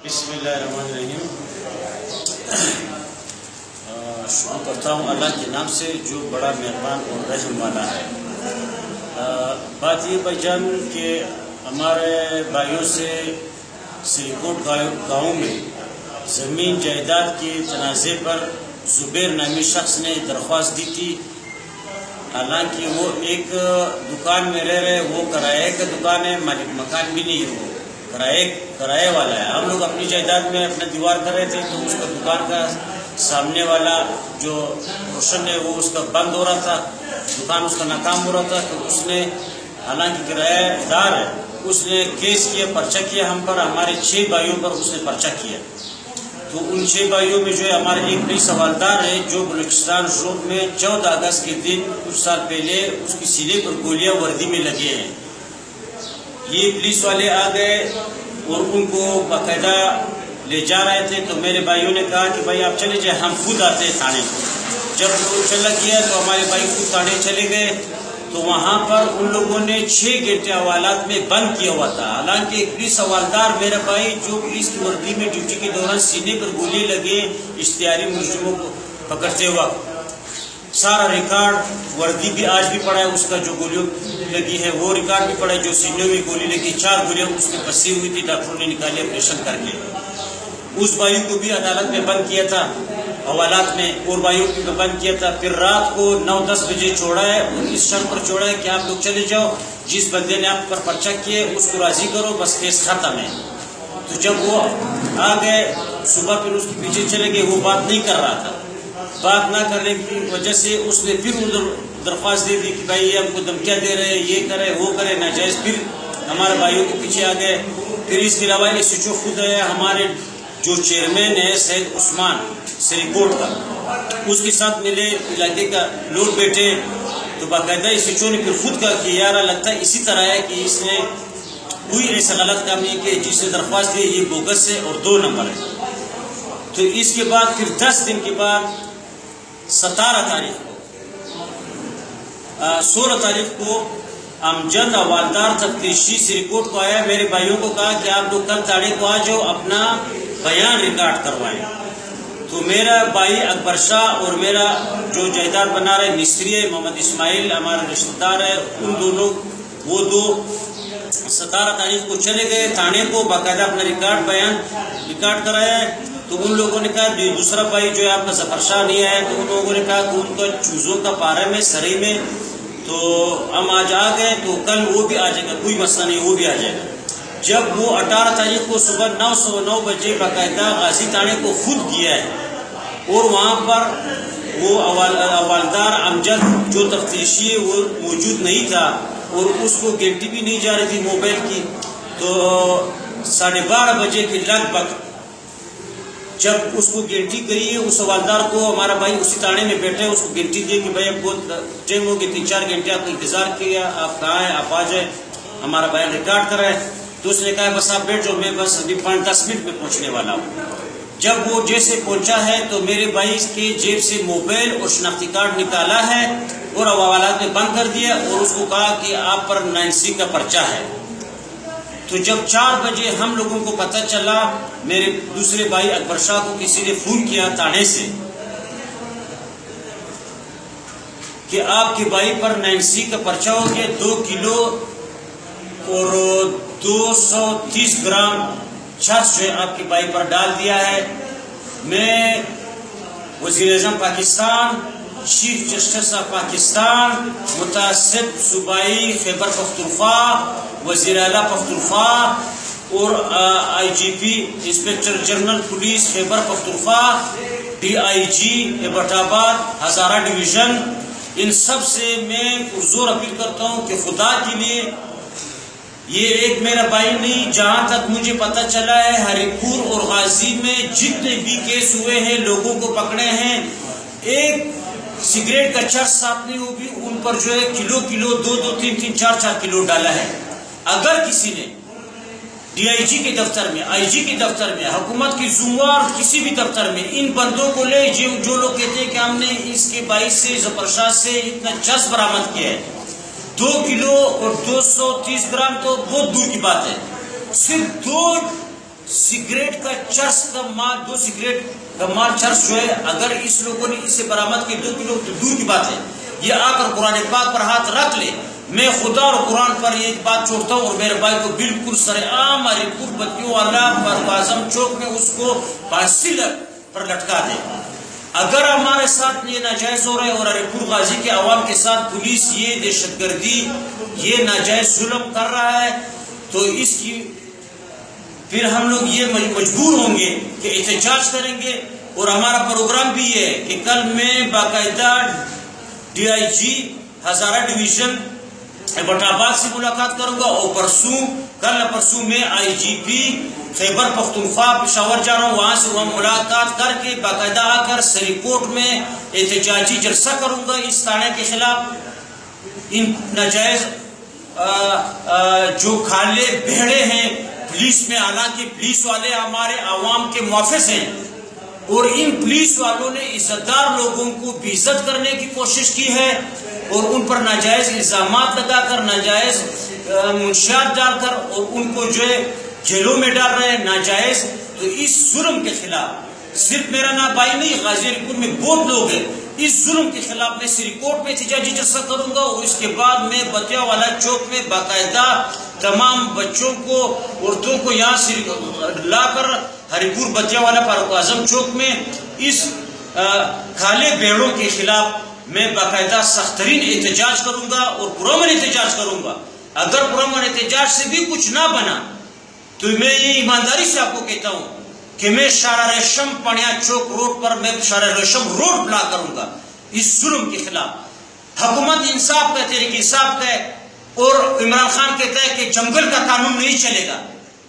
بسم اللہ الرحمن الرحیم۔ شروع کرتا ہوں اللہ کے نام سے جو بڑا مہربان اور رحم والا ہے۔ بات یہ بھائی جان کہ ہمارے بھائیوں سے سری کوٹ گاؤں میں زمین جائیداد کے تنازع پر زبیر نامی شخص نے درخواست دی تھی۔ حالانکہ وہ ایک دکان میں رہ رہے، وہ کرائے کا دکان ہے، مالک مکان بھی نہیں ہے، وہ کرائے والا ہے۔ ہم لوگ اپنی جائیداد میں اپنا دیوار کر رہے تھے تو اس کا دکان کا سامنے والا جو روشن ہے وہ اس کا بند ہو رہا تھا، دکان اس کا ناکام ہو رہا تھا، تو اس نے حالانکہ کرایہ دار ہے، اس نے کیس کیا، پرچہ کیا ہم پر، ہمارے 6 بھائیوں پر اس نے پرچہ کیا۔ تو ان 6 بھائیوں میں جو ہے ہمارے ایک پولیس حوالدار ہے جو بلوچستان روڈ میں 14 اگست کے دن کچھ سال پہلے اس کی سینے پر گولیاں وردی میں لگے ہیں۔ یہ پولیس والے آ گئے اور ان کو باقاعدہ لے جا رہے تھے، تو میرے بھائیوں نے کہا کہ بھائی آپ چلے جائیں، ہم خود آتے ہیں تھانے کو۔ جب وہ چلا گیا تو ہمارے بھائی خود تھانے چلے گئے، تو وہاں پر ان لوگوں نے 6 گھنٹے حوالات میں بند کیا ہوا تھا۔ حالانکہ ایک پولیس حوالدار میرا بھائی جو پولیس کی وردی میں ڈیوٹی کے دوران سینے پر گولی لگے اشتہاری مجرموں کو پکڑتے وقت، سارا ریکارڈ وردی بھی آج بھی پڑا ہے، اس کا جو گولیوں لگی ہے وہ ریکارڈ بھی پڑا ہے، جو سینوں میں گولی لگی 4 گولیاں اس میں پھنسی ہوئی تھی، ڈاکٹروں نے نکالی آپریشن کر کے۔ اس بھائی کو بھی عدالت میں بند کیا تھا حوالات میں، اور بھائیوں کو بھی بند کیا تھا۔ پھر رات کو 9-10 بجے چھوڑا ہے، اس شرط پر چھوڑا ہے کہ آپ لوگ چلے جاؤ، جس بندے نے آپ پر پرچہ کیے اس کو راضی کرو، بس کیس ختم ہے۔ تو جب وہ آ گئے صبح پھر اس کے پیچھے چلے گئے، وہ بات نہیں کر رہا تھا، بات نہ کرنے کی وجہ سے اس نے پھر ادھر درخواست دے دی کہ بھائی یہ ہم کو دھمکیاں دے رہے ہیں، یہ کرے وہ کرے ناجائز۔ پھر ہمارے بھائیوں کے پیچھے آ گئے۔ پھر اس کے علاوہ ایس ایچ او خود ہے، ہمارے جو چیئرمین ہے سید عثمان سری کوٹ کا، اس کے ساتھ ملے، علاقے کا لوگ بیٹھے، تو باقاعدہ ایس ایچ او نے پھر خود کہا کہ یار لگتا ہے اسی طرح ہے کہ اس نے کوئی ایسا غلط کام نہیں کہ جس نے درخواست دی یہ بوگس ہے اور 2 نمبر ہے۔ تو اس کے بعد پھر 10 دن کے بعد 17 تاریخ کو 16 تاریخ کو امجد حوالدار تفتیشی سری کوٹ کو آیا، میرے بھائیوں کو کہا کہ آپ لوگ کل تاریخ کو آ جاؤ، اپنا بیان ریکارڈ کروائیں۔ تو میرا بھائی اکبر شاہ اور میرا جو جائیداد بنا رہے مستری ہے محمد اسماعیل، ہمارے رشتہ دار ہے، ان دونوں وہ 17 تاریخ کو چلے گئے تھانے کو، باقاعدہ اپنا بیان ریکارڈ کرایا ہے۔ تو ان لوگوں نے کہا دوسرا بھائی جو ہے آپ کا ظفر شاہ نہیں آیا، تو ان لوگوں نے کہا کہ ان کا چوزوں کا پارے میں سرئی میں، تو ہم آج آ گئے تو کل وہ بھی آ جائے گا، کوئی مسئلہ نہیں، وہ بھی آ جائے گا۔ جب وہ 18 تاریخ کو صبح 9:09 بجے باقاعدہ غازی تھانے کو خود گیا ہے، اور وہاں پر وہ حوالدار امجد جو تفتیشی ہے وہ موجود نہیں تھا، اور اس کو گھنٹی بھی نہیں جا رہی تھی موبائل کی۔ تو 12:30 بجے کے لگ بھگ جب اس کو گنٹی کری ہے، اس حوالدار کو ہمارا بھائی اسی تانے میں بیٹھے، اس کو گنٹی دی کہ بھائی اب بہت ٹائم ہو گیا، 3-4 گھنٹے آپ کو انتظار کیا، آپ کہاں ہیں، آپ آ جائیں، ہمارا بیان ریکارڈ کرائے۔ تو اس نے کہا بس آپ بیٹھ جاؤ، میں بس ابھی 5-10 منٹ میں پہنچنے والا ہوں۔ جب وہ جیسے پہنچا ہے تو میرے بھائی کے جیب سے موبائل اور شناختی کارڈ نکالا ہے اور حوالات میں بند کر دیا، اور اس کو کہا کہ آپ پر 9C کا پرچہ ہے۔ تو جب 4 بجے ہم لوگوں کو پتہ چلا، میرے دوسرے بھائی اکبر شاہ کو کسی نے فون کیا تھانے سے کہ آپ کے بھائی پر 9C کا پرچہ ہو گیا، 2 کلو اور 230 گرام چرس جو ہے آپ کے بھائی پر ڈال دیا ہے۔ میں وزیر اعظم Pakistan, chief justice of Pakistan, متعصب صوبائی خیبر پختونخوا، وزیر اعلیٰ پختونخوا اور IGP inspector general police Khyber Pakhtunkhwa, DIG Abbottabad Hazara division, ان سب سے میں زور اپیل کرتا ہوں کہ خدا کے لیے یہ ایک میرا بھائی نہیں، جہاں تک مجھے پتہ چلا ہے ہری پور اور غازی میں جتنے بھی کیس ہوئے ہیں لوگوں کو پکڑے ہیں، ایک سگریٹ کا چرس صاف نہیں ہوگی، ان پر جو ہے کلو 2-2, 3-3, 4-4 کلو ڈالا ہے۔ اگر کسی نے DIG کے دفتر میں، IG کے دفتر میں، حکومت کی زموار کسی بھی دفتر میں ان بندوں کو لے جو لوگ کہتے ہیں کہ ہم نے اس کے باعث سے ظفر شاہ سے اتنا چرس برآمد کیا ہے، 2 کلو اور 230 گرام تو بہت دور کی بات ہے، صرف 2 سگریٹ کا چرس کا مال، 2 سگریٹ کا مال چرس جو ہے، اگر اس لوگوں نے اسے برآمد کی 2 کلو تو دور کی بات ہے، یہ آ کر قرآن پاک پر ہاتھ رکھ لے، میں خدا اور قرآن پر یہ بات چھوڑتا ہوں اور میرے بھائی کو بالکل سرعام ہریپور بتیوں والا پر اعظم چوک میں اس کو پھانسی پر لٹکا دے۔ اگر ہمارے ساتھ یہ ناجائز ہو رہا ہے اور ہریپور غازی کے عوام کے ساتھ پولیس یہ دہشت گردی، یہ ناجائز ظلم کر رہا ہے، تو اس کی پھر ہم لوگ یہ مجبور ہوں گے کہ احتجاج کریں گے۔ اور ہمارا پروگرام بھی ہے کہ کل میں باقاعدہ DIG ہزارہ ڈویژن ایبٹ آباد سے ملاقات کروں گا، اور پرسوں میں IGP خیبر پختونخوا پشاور جا رہا ہوں، وہاں سے ملاقات کر کے باقاعدہ آ کر سری کوٹ میں احتجاجی جلسہ کروں گا اس تھانے کے خلاف۔ ان ناجائز جو کھالے بھیڑے ہیں پولیس میں، حالانکہ پولیس والے ہمارے عوام کے محافظ ہیں، اور ان پولیس والوں نے عزت دار لوگوں کو بے عزت کرنے کی کوشش کی ہے اور ان پر ناجائز الزامات لگا کر، ناجائز منشیات ڈال کر، اور ان کو جو ہے جیلوں میں ڈال رہے ہیں ناجائز۔ تو اس ظلم کے خلاف صرف میرا نام بھائی نہیں، غازی ہریپور میں بہت لوگ ہیں، اس ظلم کے خلاف میں سری کوٹ میں احتجاجی جلسہ کروں گا، اور اس کے بعد میں بتیا والا چوک میں باقاعدہ تمام بچوں کو، عورتوں کو یہاں لا کر ہریپور بتیا والا فاروق اعظم چوک میں اس کھالے بیڑوں کے خلاف میں باقاعدہ سخت ترین احتجاج کروں گا اور پرامن احتجاج کروں گا۔ اگر پرامن احتجاج سے بھی کچھ نہ بنا تو میں یہ ایمانداری سے آپ کو کہتا ہوں کہ میں شارع ریشم پڑیا چوک روڈ پر میں شارع ریشم روڈ بلاک کروں گا اس ظلم کے خلاف۔ حکومت انصاف کا، تحریک انصاف کا ہے، اور عمران خان کہتا ہے کہ جنگل کا قانون نہیں چلے گا،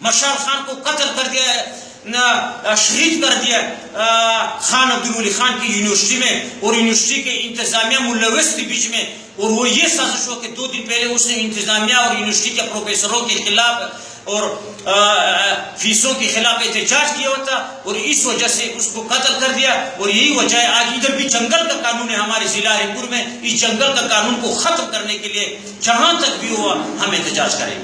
مشال خان کو قتل کر دیا ہے، شہید کر دیا خان عبدالولی خان کی یونیورسٹی میں، اور یونیورسٹی کے انتظامیہ ملوث تھی بیچ میں، اور وہ یہ سازش ہو کہ 2 دن پہلے اس نے انتظامیہ اور یونیورسٹی کے پروفیسروں کے خلاف اور فیسوں کے خلاف احتجاج کیا ہوا تھا، اور اس وجہ سے اس کو قتل کر دیا۔ اور یہی وجہ ہے آج ادھر بھی جنگل کا قانون ہے ہمارے ضلع ہریپور میں، اس جنگل کا قانون کو ختم کرنے کے لیے جہاں تک بھی ہوا ہم احتجاج کریں گے۔